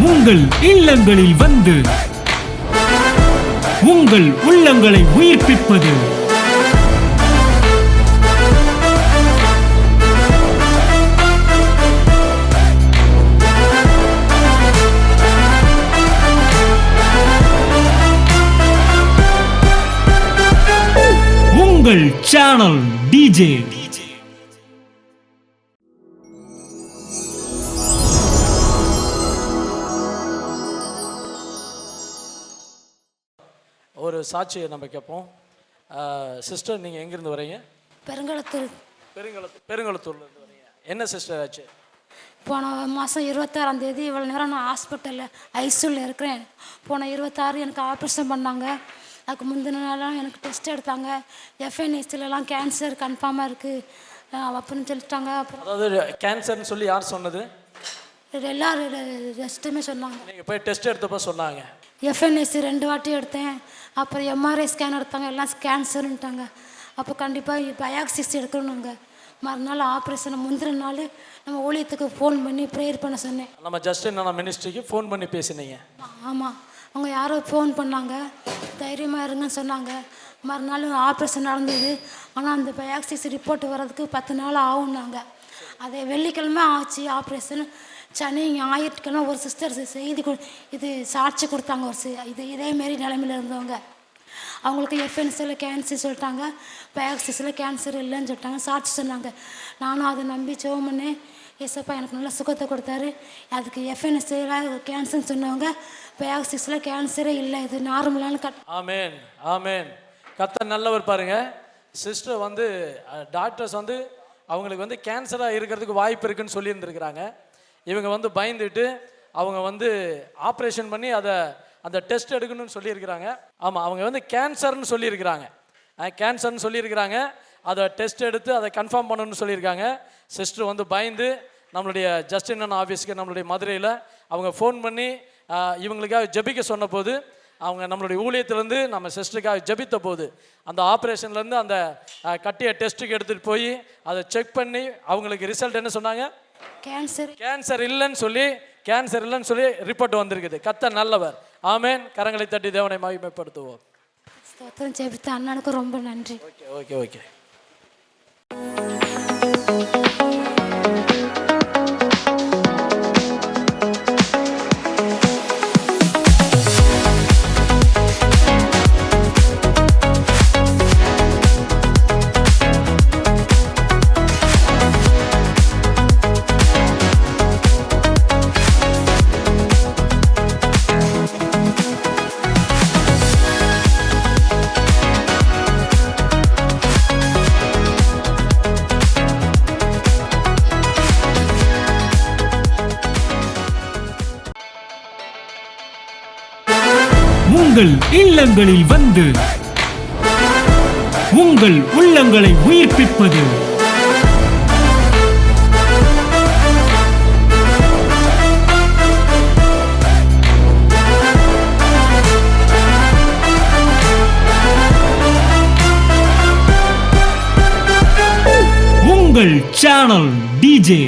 உங்கள் இல்லங்களில் வந்து உங்கள் உள்ளங்களை உயிர்ப்பிப்பது உங்கள் சேனல் டிஜே. ஒரு சாட்சியை நம்ம கேட்போம். சிஸ்டர், நீங்கள் எங்கேருந்து வரீங்க? பெருங்களத்தூர். பெருங்களத்தூர்லேருந்து வரீங்க. என்ன சிஸ்டர் ஆச்சு? போன மாதம் 26ஆம் தேதி இவ்வளோ நேரம் நான் ஹாஸ்பிட்டலில் ஐசியூவில் இருக்கிறேன். போன 26 எனக்கு ஆப்ரேஷன் பண்ணாங்க. அதுக்கு முந்தின நாளாக எனக்கு டெஸ்ட் எடுத்தாங்க. எஃப்என்எஸ்சிலலாம் கேன்சர் கன்ஃபார்மாக இருக்குது அப்படின்னு சொல்லிட்டாங்க. அப்புறம் அதாவது கேன்சர்னு சொல்லி யார் சொன்னது? எல்லாரும் ரெஸ்ட்டுமே சொன்னாங்க. நீங்கள் போய் டெஸ்ட் எடுத்தப்போ சொன்னாங்க. எஃப்என்எஸ்சி 2 வாட்டி எடுத்தேன். அப்புறம் எம்ஆர்ஐ ஸ்கேன் எடுத்தாங்க, எல்லாம் கேன்சர்ன்ட்டாங்க. அப்போ கண்டிப்பாக பயாக்சிஸ் எடுக்கணுங்க. மறுநாள் ஆப்ரேஷனை முந்தின நாள் நம்ம ஊழியத்துக்கு ஃபோன் பண்ணி ப்ரேயர் பண்ண சொன்னேன். நம்ம ஜஸ்டின் மினிஸ்ட்ரிக்கு ஃபோன் பண்ணி பேசினீங்க? ஆமாம், அவங்க யாரோ ஃபோன் பண்ணாங்க, தைரியமாக இருங்கன்னு சொன்னாங்க. மறுநாள் ஆப்ரேஷன் நடந்தது. ஆனால் அந்த பயாக்சிஸ் ரிப்போர்ட் வர்றதுக்கு 10 நாள் ஆகும்னாங்க. அதே வெள்ளிக்கிழமை ஆச்சு ஆப்ரேஷன். சனி ஞாயிற்றுக்கிழமை ஒரு சிஸ்டர் செய்தி இது சாட்சி கொடுத்தாங்க. இதேமாரி நிலைமையில் இருந்தவங்க. அவங்களுக்கு எஃப்என்எஸ்சியில் கேன்சர் சொல்லிட்டாங்க, பயாக்சிஸில் கேன்சர் இல்லைன்னு சொல்லிட்டாங்க. சாட்சி சொன்னாங்க. நானும் அதை நம்பி ஜெபம் பண்ணேன். ஏசப்பா எனக்கு நல்ல சுகத்தை கொடுத்தாரு. அதுக்கு எஃப்என்எஸ்சியில் கேன்சர்னு சொன்னவங்க பயாக்சிஸில் கேன்சரே இல்லை, இது நார்மலான ஆமேன் ஆமேன். கர்த்தர் நல்லவர். பாருங்க சிஸ்டர் டாக்டர்ஸ் அவங்களுக்கு கேன்சராக இருக்கிறதுக்கு வாய்ப்பு இருக்குன்னு சொல்லியிருந்துருக்குறாங்க. இவங்க பயந்துட்டு அவங்க ஆப்ரேஷன் பண்ணி அந்த டெஸ்ட் எடுக்கணும்னு சொல்லியிருக்கிறாங்க. ஆமாம், அவங்க கேன்சர்னு சொல்லியிருக்கிறாங்க. கேன்சர்னு சொல்லியிருக்கிறாங்க. அதை டெஸ்ட் எடுத்து அதை கன்ஃபார்ம் பண்ணணும்னு சொல்லியிருக்காங்க. சிஸ்டர் பயந்து நம்மளுடைய ஜஸ்டின் ஆஃபீஸுக்கு நம்மளுடைய மதுரையில் அவங்க ஃபோன் பண்ணி இவங்களுக்காக ஜெபிக்க சொன்ன போது, அவங்க நம்மளுடைய ஊழியத்திலேருந்து நம்ம சிஸ்டருக்காக ஜெபித்த போது, அந்த ஆப்ரேஷன்லேருந்து அந்த கட்டிய டெஸ்ட்டுக்கு எடுத்துகிட்டு போய் அதை செக் பண்ணி அவங்களுக்கு ரிசல்ட் என்ன சொன்னாங்க? கேன்சர் இல்லைன்னு சொல்லி ரிப்போர்ட் வந்திருக்குது. கர்த்தர் நல்லவர். ஆமேன். கரங்களை தட்டி தேவனை மகிமைப்படுத்துவோம். ஸ்தோத்திரம். ஜெபித்த அண்ணனுக்கு ரொம்ப நன்றி. Okay okay okay. உங்கள் இல்லங்களில் வந்து உங்கள் உள்ளங்களை உயிர்ப்பிப்பது உங்கள் சேனல் டிஜே.